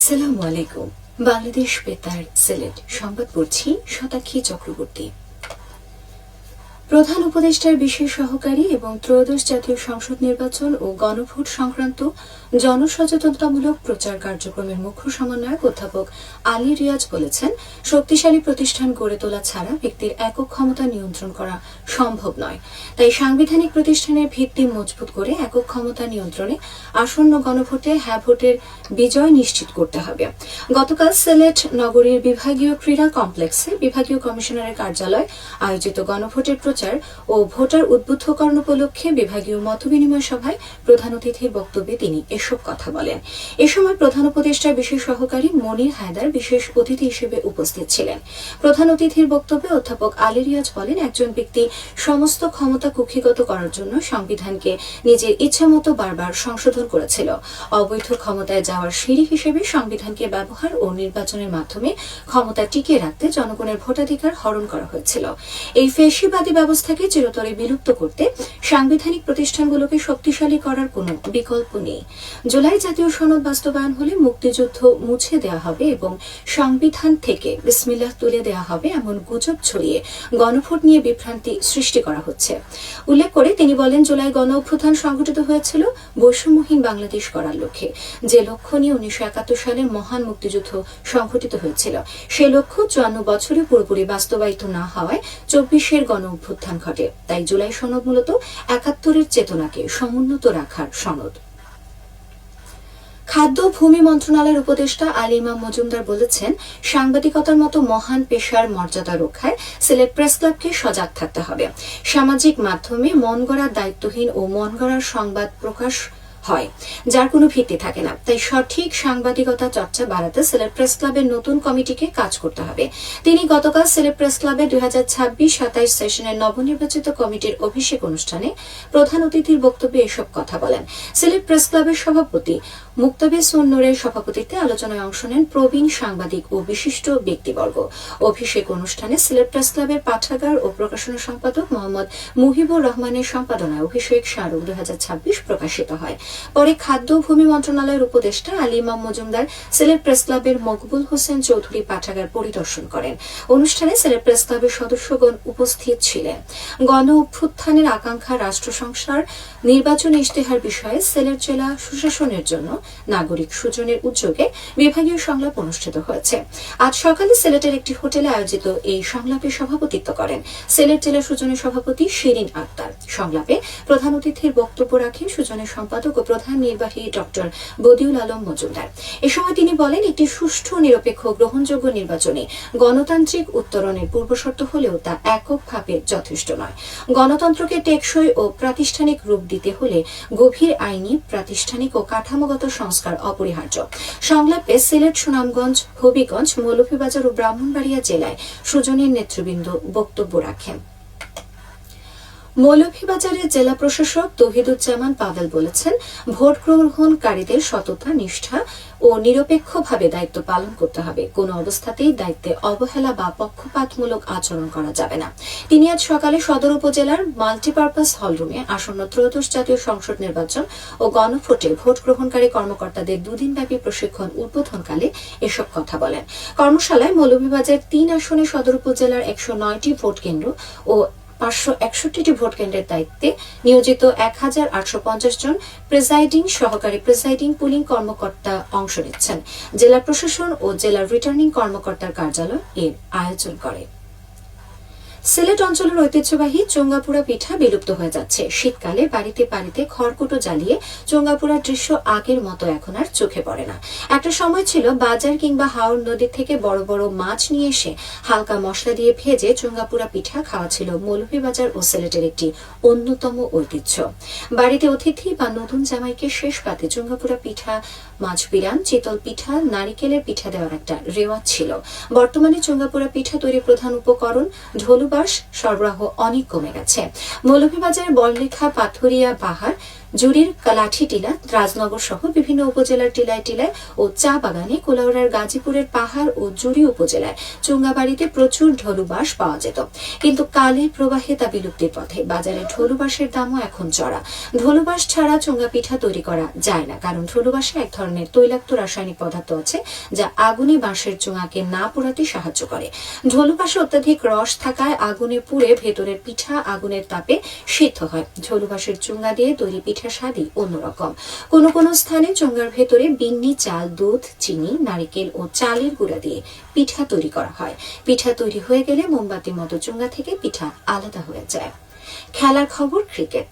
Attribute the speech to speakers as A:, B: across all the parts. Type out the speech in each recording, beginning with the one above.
A: আসসালামু আলাইকুম। বাংলাদেশ বেতার সিলেট সংবাদ পড়ছি শতাক্ষী চক্রবর্তী। প্রধান উপদেষ্টার বিশেষ সহকারী এবং ত্রয়োদশ জাতীয় সংসদ নির্বাচন ও গণভোট সংক্রান্ত জনসচেতনতামূলক প্রচার কার্যক্রমের মুখ্য সমন্বয়ক অধ্যাপক আলী রিয়াজ বলেছেন, শক্তিশালী প্রতিষ্ঠান গড়ে তোলা ছাড়া ব্যক্তির একক ক্ষমতা নিয়ন্ত্রণ করা সম্ভব নয়। তাই সাংবিধানিক প্রতিষ্ঠানের ভিত্তি মজবুত করে একক ক্ষমতা নিয়ন্ত্রণে আসন্ন গণভোটে হ্যাঁ ভোটের বিজয় নিশ্চিত করতে হবে। গতকাল সিলেট নগরীর বিভাগীয় ক্রীড়া কমপ্লেক্সে বিভাগীয় কমিশনারের কার্যালয় আয়োজিত গণভোটের প্রচার ও ভোটার উদ্বুদ্ধকরণ উপলক্ষে বিভাগীয় মতবিনিময় সভায় প্রধান অতিথির বক্তব্যে তিনি এসব কথা বলেন। এ সময় প্রধান উপদেষ্টার বিশেষ সহকারী মনির হায়দার বিশেষ অতিথি হিসেবে উপস্থিত ছিলেন। প্রধান অতিথির বক্তব্যে অধ্যাপক আলী রিয়াজ বলেন, একজন ব্যক্তি সমস্ত ক্ষমতা কুক্ষিগত করার জন্য সংবিধানকে নিজের ইচ্ছামতো বারবার সংশোধন করেছিল। অবৈধ ক্ষমতায় যাওয়ার সিঁড়ি হিসেবে সংবিধানকে ব্যবহার ও নির্বাচনের মাধ্যমে ক্ষমতা টিকিয়ে রাখতে জনগণের ভোটাধিকার হরণ করা হয়েছিল। এই ফ্যাসিবাদী ব্যবস্থাকে চিরতরে বিলুপ্ত করতে সাংবিধানিক প্রতিষ্ঠানগুলোকে শক্তিশালী করার কোনো বিকল্প নেই। জুলাই জাতীয় সনদ বাস্তবায়ন হলে মুক্তিযুদ্ধ মুছে দেওয়া হবে এবং সংবিধান থেকে বিসমিল্লাহ তুলে দেওয়া হবে এমন গুজব ছড়িয়ে গণভোট নিয়ে বিভ্রান্তি সৃষ্টি করা হচ্ছে। উল্লেখ করে তিনি বলেন, জুলাই গণ অভ্যুত্থান সংঘটিত হয়েছিল বৈষম্যহীন বাংলাদেশ করার লক্ষ্যে। যে লক্ষ্য নিয়ে 1971 সালের মহান মুক্তিযুদ্ধ সংঘটিত হয়েছিল, সে লক্ষ্য 54 বছরে পুরোপুরি বাস্তবায়িত না হওয়ায় 24-এর গণ অভ্যুত্থান ঘটে। তাই জুলাই সনদ মূলত 71-এর চেতনাকে সমুন্নত রাখার সনদ। খাদ্য ভূমি মন্ত্রণালয়ের উপদেষ্টা আলী ইমাম মজুমদার বলেছেন, সাংবাদিকতার মতো মহান পেশার মর্যাদা রক্ষায় সিলেট প্রেস ক্লাবকে সজাগ থাকতে হবে। সামাজিক মাধ্যমে মন গড়া দায়িত্বহীন ও মন গড়ার সংবাদ প্রকাশ হয়, যার কোনো ভিত্তি থাকে না। তাই সঠিক সাংবাদিকতা চর্চা বাড়াতে সিলেট প্রেস ক্লাবের নতুন কমিটিকে কাজ করতে হবে। তিনি গতকাল সিলেট প্রেস ক্লাবের 2026-27 সেশনের নবনির্বাচিত কমিটির অভিষেক অনুষ্ঠানে প্রধান অতিথির বক্তব্যে এসব কথা বলেন। সিলেট প্রেস ক্লাবের সভাপতি মুক্তাবের সুন্নুরের সভাপতিত্বে আলোচনায় অংশ নেন প্রবীণ সাংবাদিক ও বিশিষ্ট ব্যক্তিবর্গ। অভিষেক অনুষ্ঠানে সিলেট প্রেস ক্লাবের পাঠাগার ও প্রকাশনা সম্পাদক মোহাম্মদ মুহিবুর রহমানের সম্পাদনায় অভিষেক স্মারক 2026 প্রকাশিত হয়। পরে খাদ্য ভূমি মন্ত্রণালয়ের উপদেষ্টা আলী ইমাম মজুমদার সিলেট প্রেস ক্লাবের মকবুল হোসেন চৌধুরী পাঠাগার পরিদর্শন করেন। অনুষ্ঠানে সিলেট প্রেস ক্লাবের সদস্যগণ উপস্থিত ছিলেন। গণ অভ্যুত্থানের আকাঙ্ক্ষা রাষ্ট্র সংস্কার নির্বাচন ইশতেহার বিষয়ে সিলেট জেলা সুশাসনের জন্য নাগরিক সুজনের উদ্যোগে বিভাগীয় সংলাপ অনুষ্ঠিত হয়েছে। আজ সকালে সিলেটের একটি হোটেলে আয়োজিত এই সংলাপে সভাপতিত্ব করেন সিলেট জেলা সুজনের সভাপতি শিরিন আক্তার। সংলাপে প্রধান অতিথির বক্তব্য রাখেন সুজনের সম্পাদক ও প্রধান নির্বাহী ডক্টর বদিউল আলম মজুমদার। এ সময় তিনি বলেন, একটি সুষ্ঠু নিরপেক্ষ গ্রহণযোগ্য নির্বাচনে গণতান্ত্রিক উত্তরণের পূর্বশর্ত হলেও তা এককভাবে যথেষ্ট নয়। গণতন্ত্রকে টেকসই ও প্রাতিষ্ঠানিক রূপ দিতে হলে গভীর আইনি, প্রাতিষ্ঠানিক ও কাঠামোগত সংস্কার অপরিহার্য। সংলাপে সিলেট, সুনামগঞ্জ, হবিগঞ্জ, মৌলভীবাজার ও ব্রাহ্মণবাড়িয়া জেলায় সুজনের নেতৃবৃন্দ বক্তব্য রাখেন। মৌলভীবাজারের জেলা প্রশাসক তৌহিদুজ্জামান পাভেল বলেছেন, ভোট গ্রহণকারীদের সততা, নিষ্ঠা ও নিরপেক্ষভাবে দায়িত্ব পালন করতে হবে। কোনো অবস্থাতেই দায়িত্বে অবহেলা বা পক্ষপাতমূলক আচরণ করা যাবে না। তিনি আজ সকালে সদর উপজেলার মাল্টিপারপাস হলরুমে আসন্ন ত্রয়োদশ জাতীয় সংসদ নির্বাচন ও গণভোটে ভোট গ্রহণকারী কর্মকর্তাদের দুদিনব্যাপী প্রশিক্ষণ উদ্বোধনকালে এসব কথা বলেন। কর্মশালায় মৌলভীবাজার 3 আসনে সদর উপজেলার 109টি ভোট কেন্দ্র ও 561টি ভোট কেন্দ্রের দায়িত্বে নিয়োজিত 1850 জন প্রেসাইডিং, সহকারী প্রেসাইডিং, পুলিং কর্মকর্তা অংশ নিচ্ছেন। জেলা প্রশাসন ও জেলা রিটার্নিং কর্মকর্তার কার্যালয় এর আয়োজন করে। সিলেট অঞ্চলের ঐতিহ্যবাহী চোঙ্গাপুরা পিঠা বিলুপ্ত হয়ে যাচ্ছে। শীতকালে বাড়িতে বাড়িতে খড়কুটো জ্বালিয়ে চোঙ্গাপুরার দৃশ্য আগের মতো এখন আর চোখে পড়ে না। একটা সময় ছিল বাজার কিংবা হাওর নদী থেকে বড় বড় মাছ নিয়ে এসে হালকা মশলা দিয়ে ভেজে চোঙ্গাপুরা পিঠা খাওয়া ছিল মৌলভীবাজার ও সিলেটের একটি অন্যতম ঐতিহ্য। বাড়িতে অতিথি বা নতুন জামাইকে শেষ পাতে চোঙ্গাপুরা পিঠা, মাছ বিরান, চিতল পিঠা, নারিকেলের পিঠা দেওয়ার একটা রেওয়াজ ছিল। বর্তমানে চোঙ্গাপুরা পিঠা তৈরির প্রধান উপকরণ ঢোলু বাঁশ সরবরাহ অনেক কমে গেছে। মৌলভীবাজারের বড়লেখা, পাথুরিয়া, বাহার, জুড়ির লাঠি টিলা, রাজনগর সহ বিভিন্ন উপজেলার টিলায় টিলায় ও চা বাগানে, কুলাউড়ার গাজীপুরের পাহাড় ও জুড়ি উপজেলায় চুঙ্গাবাড়িতে প্রচুর ঢলুবাঁশ পাওয়া যেত, কিন্তু কালের প্রবাহে তা বিলুপ্তির পথে। বাজারে ঢলুবাঁশের দামও এখন চড়া। ঢলুবাঁশ ছাড়া চুঙ্গা পিঠা তৈরি করা যায় না, কারণ ঢলুবাঁশে এক ধরনের তৈলাক্ত রাসায়নিক পদার্থ আছে যা আগুনে বাঁশের চুঙ্গাকে না পোড়াতে সাহায্য করে। ঢলুবাঁশে অত্যাধিক রস থাকায় আগুনে পুড়ে ভেতরের পিঠা আগুনের তাপে সিদ্ধ হয়। ঢলুবাঁশের চুঙ্গা দিয়ে তৈরি পিঠার স্বাদই অন্যরকম। কোনো কোনো স্থানে চুঙ্গার ভেতরে বিন্নি চাল, দুধ, চিনি, নারিকেল ও চালের গুঁড়া দিয়ে পিঠা তৈরি করা হয়। পিঠা তৈরি হয়ে গেলে মোমবাতির মতো চুঙ্গা থেকে পিঠা আলাদা হয়ে যায়। খেলার খবর, ক্রিকেট।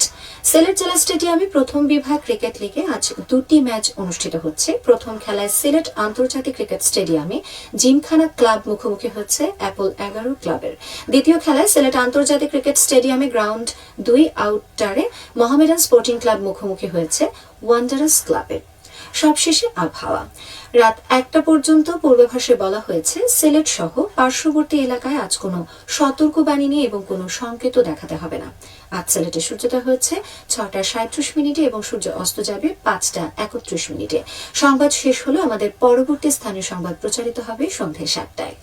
A: সিলেট জেলা স্টেডিয়ামে প্রথম বিভাগ ক্রিকেট লিগে আজ 2টি ম্যাচ অনুষ্ঠিত হচ্ছে। প্রথম খেলায় সিলেট আন্তর্জাতিক ক্রিকেট স্টেডিয়ামে জিমখানা ক্লাব মুখোমুখি হচ্ছে অ্যাপল 11 ক্লাবের। দ্বিতীয় খেলায় সিলেট আন্তর্জাতিক ক্রিকেট স্টেডিয়ামে গ্রাউন্ড 2 আউটডারে মোহামেডান স্পোর্টিং ক্লাব মুখোমুখি হয়েছে ওয়ান্ডারার্স ক্লাবের। সবশেষে আবহাওয়া। রাত 1টা পর্যন্ত পূর্বাভাসে বলা হয়েছে সিলেট সহ পার্শ্ববর্তী এলাকায় আজ কোনো সতর্কবাণী নেই এবং কোনো সংকেতও দেখাতে হবে না। আজ সিলেটে সূর্যোদয় হয়েছে 6টা 37 মিনিটে এবং সূর্য অস্ত যাবে 5টা 31 মিনিটে। সংবাদ শেষ হলো। আমাদের পরবর্তী স্থানীয় সংবাদ প্রচারিত হবে সন্ধ্যে 7টায়।